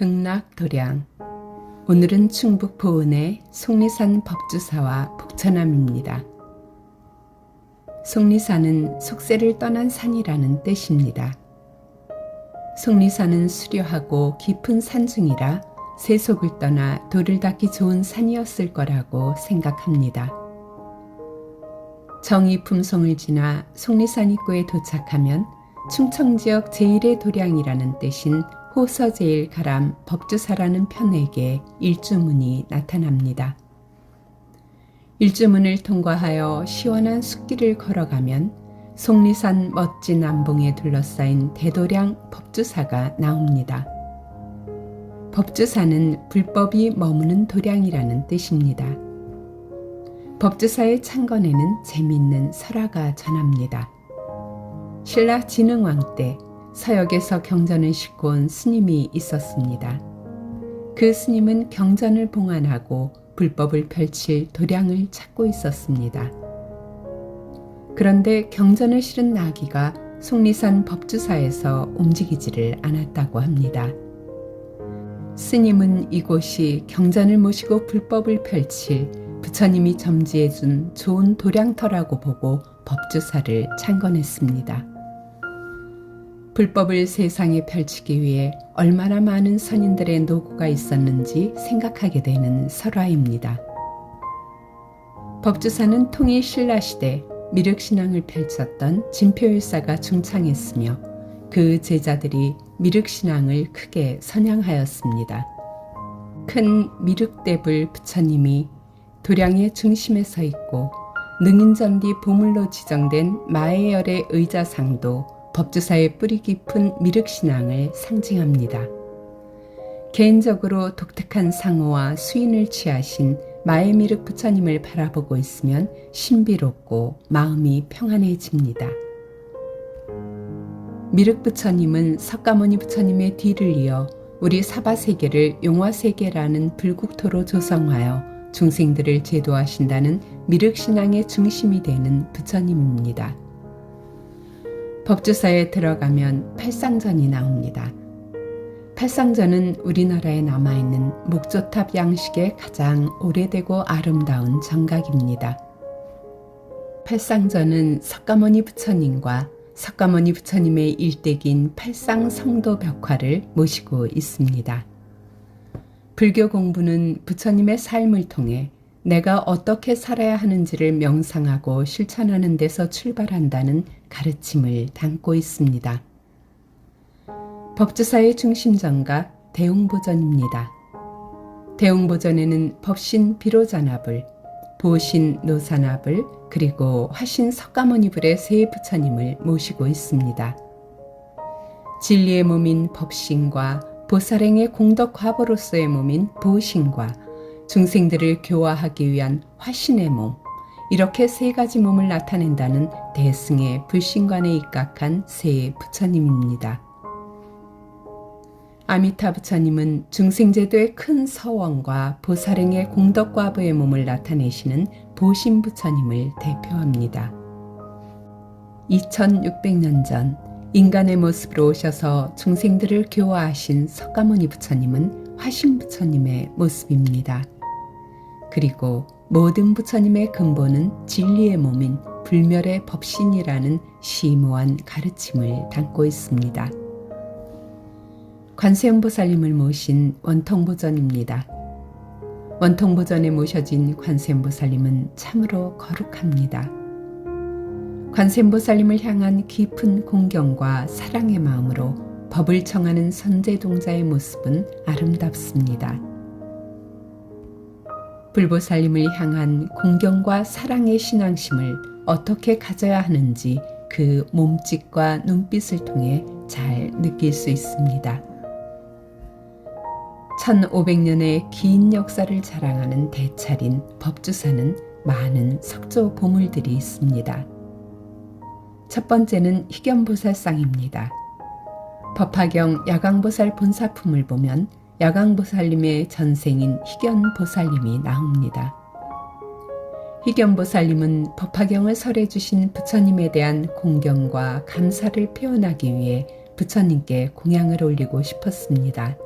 극락도량. 오늘은 충북 보은의 속리산 법주사와 복처남입니다. 속리산은 속세를 떠난 산이라는 뜻입니다. 속리산은 수려하고 깊은 산중이라 세속을 떠나 돌을 닦기 좋은 산이었을 거라고 생각합니다. 정의품송을 지나 속리산 입구에 도착하면 충청지역 제1의 도량이라는 뜻인 호서제일 가람 법주사라는 편에게 일주문이 나타납니다. 일주문을 통과하여 시원한 숲길을 걸어가면 속리산 멋진 남봉에 둘러싸인 대도량 법주사가 나옵니다. 법주사는 불법이 머무는 도량이라는 뜻입니다. 법주사의 창건에는 재미있는 설화가 전합니다. 신라 진흥왕 때 서역에서 경전을 싣고 온 스님이 있었습니다. 그 스님은 경전을 봉안하고 불법을 펼칠 도량을 찾고 있었습니다. 그런데 경전을 실은 나귀가 속리산 법주사에서 움직이지를 않았다고 합니다. 스님은 이곳이 경전을 모시고 불법을 펼칠 부처님이 점지해준 좋은 도량터라고 보고 법주사를 창건했습니다. 불법을 세상에 펼치기 위해 얼마나 많은 선인들의 노고가 있었는지 생각하게 되는 설화입니다. 법주사는 통일 신라시대 미륵신앙을 펼쳤던 진표일사가 중창했으며 그 제자들이 미륵신앙을 크게 선양하였습니다. 큰 미륵대불 부처님이 도량의 중심에 서 있고 능인전디 보물로 지정된 마애열의 의자상도 법주사의 뿌리 깊은 미륵신앙을 상징합니다. 개인적으로 독특한 상호와 수인을 취하신 마애미륵 부처님을 바라보고 있으면 신비롭고 마음이 평안해집니다. 미륵 부처님은 석가모니 부처님의 뒤를 이어 우리 사바세계를 용화세계라는 불국토로 조성하여 중생들을 제도하신다는 미륵신앙의 중심이 되는 부처님입니다. 법주사에 들어가면 팔상전이 나옵니다. 팔상전은 우리나라에 남아있는 목조탑 양식의 가장 오래되고 아름다운 정각입니다. 팔상전은 석가모니 부처님과 석가모니 부처님의 일대기인 팔상성도 벽화를 모시고 있습니다. 불교 공부는 부처님의 삶을 통해 내가 어떻게 살아야 하는지를 명상하고 실천하는 데서 출발한다는 가르침을 담고 있습니다. 법주사의 중심정각 대웅보전입니다. 대웅보전에는 법신 비로자나불, 보신 노사나불, 그리고 화신 석가모니불의 세 부처님을 모시고 있습니다. 진리의 몸인 법신과 보살행의 공덕 과보로서의 몸인 보신과 중생들을 교화하기 위한 화신의 몸, 이렇게 세 가지 몸을 나타낸다는 대승의 불신관에 입각한 세 부처님입니다. 아미타 부처님은 중생제도의 큰 서원과 보살행의 공덕과보의 몸을 나타내시는 보신 부처님을 대표합니다. 2600년 전 인간의 모습으로 오셔서 중생들을 교화하신 석가모니 부처님은 화신 부처님의 모습입니다. 그리고 모든 부처님의 근본은 진리의 몸인 불멸의 법신이라는 심오한 가르침을 담고 있습니다. 관세음보살님을 모신 원통보전입니다. 원통보전에 모셔진 관세음보살님은 참으로 거룩합니다. 관세음보살님을 향한 깊은 공경과 사랑의 마음으로 법을 청하는 선제동자의 모습은 아름답습니다. 불보살님을 향한 공경과 사랑의 신앙심을 어떻게 가져야 하는지 그 몸짓과 눈빛을 통해 잘 느낄 수 있습니다. 1500년의 긴 역사를 자랑하는 대찰인 법주사는 많은 석조 보물들이 있습니다. 첫 번째는 희견보살상입니다. 법화경 야광보살 본사품을 보면 야광보살님의 전생인 희견보살님이 나옵니다. 희견보살님은 법화경을 설해 주신 부처님에 대한 공경과 감사를 표현하기 위해 부처님께 공양을 올리고 싶었습니다.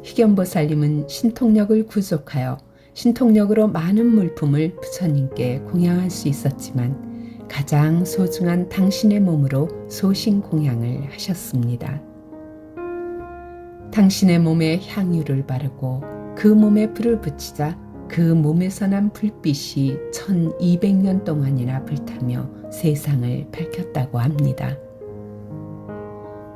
희견보살님은 신통력을 구족하여 신통력으로 많은 물품을 부처님께 공양할 수 있었지만 가장 소중한 당신의 몸으로 소신 공양을 하셨습니다. 당신의 몸에 향유를 바르고 그 몸에 불을 붙이자 그 몸에서 난 불빛이 1200년 동안이나 불타며 세상을 밝혔다고 합니다.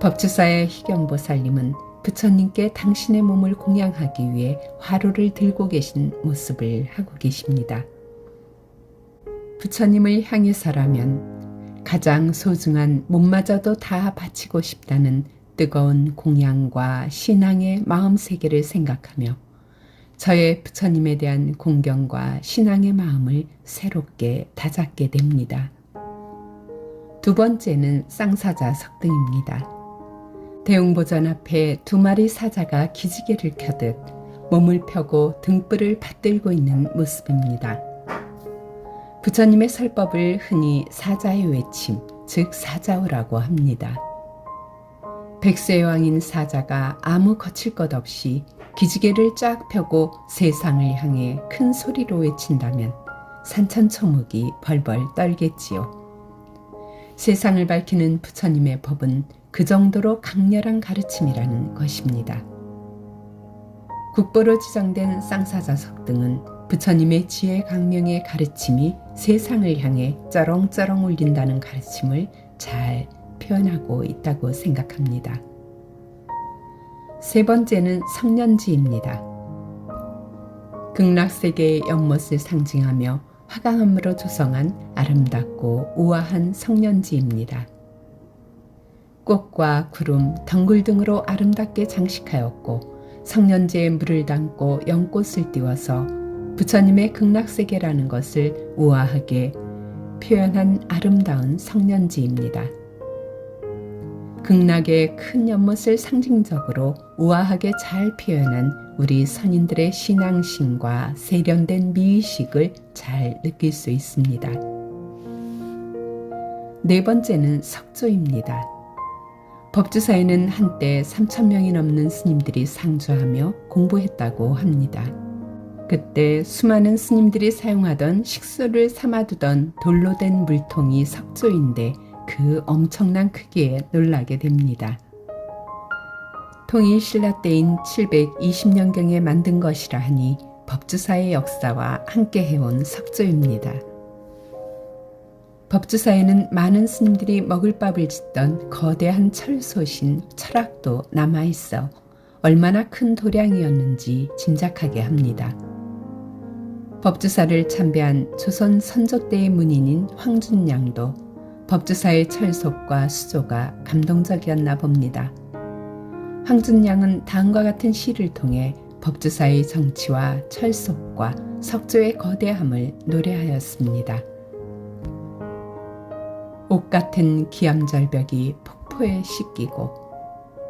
법주사의 희경보살님은 부처님께 당신의 몸을 공양하기 위해 화로를 들고 계신 모습을 하고 계십니다. 부처님을 향해서라면 가장 소중한 몸마저도 다 바치고 싶다는 뜨거운 공양과 신앙의 마음세계를 생각하며 저의 부처님에 대한 공경과 신앙의 마음을 새롭게 다잡게 됩니다. 두 번째는 쌍사자 석등입니다. 대웅보전 앞에 두 마리 사자가 기지개를 켜듯 몸을 펴고 등불을 받들고 있는 모습입니다. 부처님의 설법을 흔히 사자의 외침, 즉 사자오라고 합니다. 백세의 왕인 사자가 아무 거칠 것 없이 기지개를 쫙 펴고 세상을 향해 큰 소리로 외친다면 산천초목이 벌벌 떨겠지요. 세상을 밝히는 부처님의 법은 그 정도로 강렬한 가르침이라는 것입니다. 국보로 지정된 쌍사자 석등은 부처님의 지혜 강명의 가르침이 세상을 향해 쩌렁쩌렁 울린다는 가르침을 잘 표현하고 있다고 생각합니다. 세 번째는 성년지입니다. 극락세계의 연못을 상징하며 화강암으로 조성한 아름답고 우아한 성년지입니다. 꽃과 구름, 덩굴 등으로 아름답게 장식하였고 성년지에 물을 담고 연꽃을 띄워서 부처님의 극락세계라는 것을 우아하게 표현한 아름다운 성년지입니다. 극락의 큰 연못을 상징적으로 우아하게 잘 표현한 우리 선인들의 신앙심과 세련된 미의식을 잘 느낄 수 있습니다. 네 번째는 석조입니다. 법주사에는 한때 3,000명이 넘는 스님들이 상주하며 공부했다고 합니다. 그때 수많은 스님들이 사용하던 식수를 삼아두던 돌로 된 물통이 석조인데 그 엄청난 크기에 놀라게 됩니다. 통이 신라 때인 720년경에 만든 것이라 하니 법주사의 역사와 함께 해온 석조입니다. 법주사에는 많은 스님들이 먹을 밥을 짓던 거대한 철소신 철학도 남아있어 얼마나 큰 도량이었는지 짐작하게 합니다. 법주사를 참배한 조선 선조 때의 문인인 황준양도 법주사의 철속과 수조가 감동적이었나 봅니다. 황준양은 다음과 같은 시를 통해 법주사의 정치와 철속과 석조의 거대함을 노래하였습니다. 옷 같은 기암절벽이 폭포에 씻기고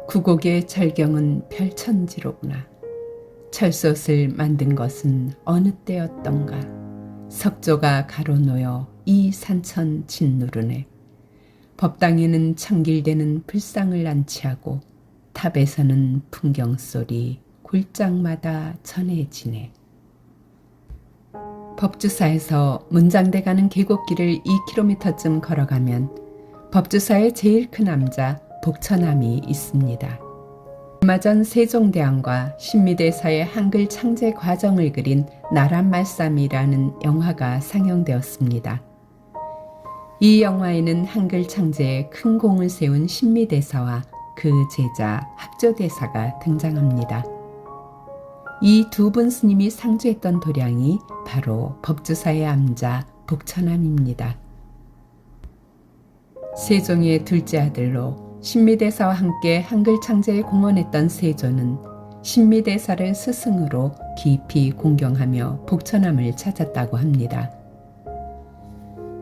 구곡의 절경은 별천지로구나. 철솥을 만든 것은 어느 때였던가. 석조가 가로놓여 이 산천 짓누르네. 법당에는 청길되는 불상을 안치하고 탑에서는 풍경소리 골장마다 전해지네. 법주사에서 문장대 가는 계곡길을 2km쯤 걸어가면 법주사의 제일 큰 암자 복처남이 있습니다. 얼마 전 세종대왕과 신미대사의 한글 창제 과정을 그린 나란말씀이라는 영화가 상영되었습니다. 이 영화에는 한글 창제에 큰 공을 세운 신미대사와 그 제자 학조대사가 등장합니다. 이 두 분 스님이 상주했던 도량이 바로 법주사의 암자 복처남입니다. 세종의 둘째 아들로 신미대사와 함께 한글 창제에 공헌했던 세조는 신미대사를 스승으로 깊이 공경하며 복처남을 찾았다고 합니다.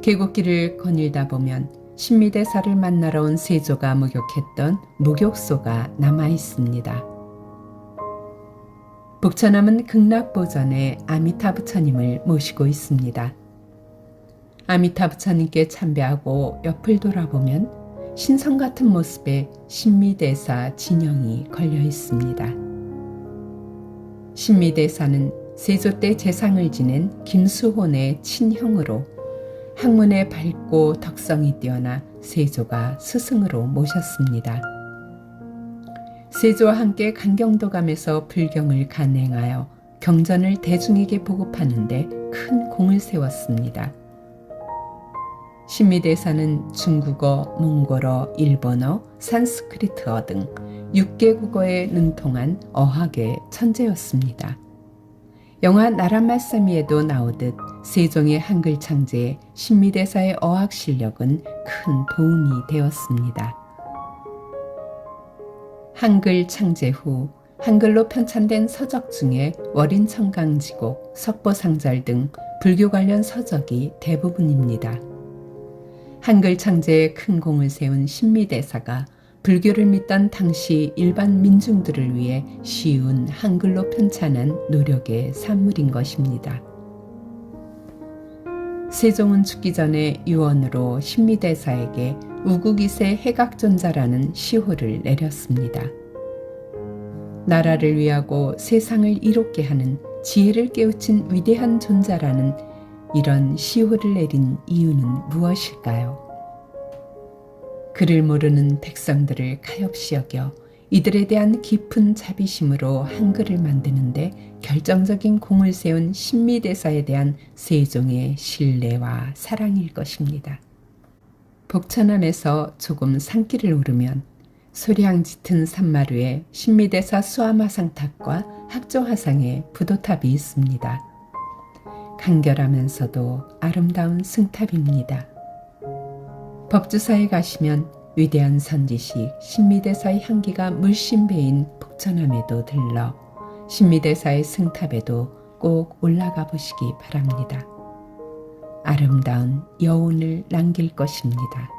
계곡길을 거닐다 보면 신미대사를 만나러 온 세조가 목욕했던 목욕소가 남아 있습니다. 복처남은 극락보전에 아미타 부처님을 모시고 있습니다. 아미타 부처님께 참배하고 옆을 돌아보면 신성 같은 모습의 신미대사 진영이 걸려 있습니다. 신미대사는 세조 때 재상을 지낸 김수혼의 친형으로 학문에 밝고 덕성이 뛰어나 세조가 스승으로 모셨습니다. 세조와 함께 강경도감에서 불경을 간행하여 경전을 대중에게 보급하는 데 큰 공을 세웠습니다. 신미대사는 중국어, 몽골어, 일본어, 산스크리트어 등 6개 국어에 능통한 어학의 천재였습니다. 영화 나라말싸미에도 나오듯 세종의 한글 창제에 신미대사의 어학 실력은 큰 도움이 되었습니다. 한글 창제 후 한글로 편찬된 서적 중에 월인청강지곡, 석보상절 등 불교 관련 서적이 대부분입니다. 한글 창제에 큰 공을 세운 신미대사가 불교를 믿던 당시 일반 민중들을 위해 쉬운 한글로 편찬한 노력의 산물인 것입니다. 세종은 죽기 전에 유언으로 신미대사에게 우국이세 해각존자라는 시호를 내렸습니다. 나라를 위하고 세상을 이롭게 하는 지혜를 깨우친 위대한 존자라는 이런 시호를 내린 이유는 무엇일까요? 그를 모르는 백성들을 가엾이 여겨 이들에 대한 깊은 자비심으로 한글을 만드는데 결정적인 공을 세운 신미대사에 대한 세종의 신뢰와 사랑일 것입니다. 복천암에서 조금 산길을 오르면 소량 짙은 산마루에 신미대사 수화마상탑과 학조화상의 부도탑이 있습니다. 간결하면서도 아름다운 승탑입니다. 법주사에 가시면 위대한 선지식 신미대사의 향기가 물씬 배인 복천암에도 들러 신미대사의 승탑에도 꼭 올라가 보시기 바랍니다. 아름다운 여운을 남길 것입니다.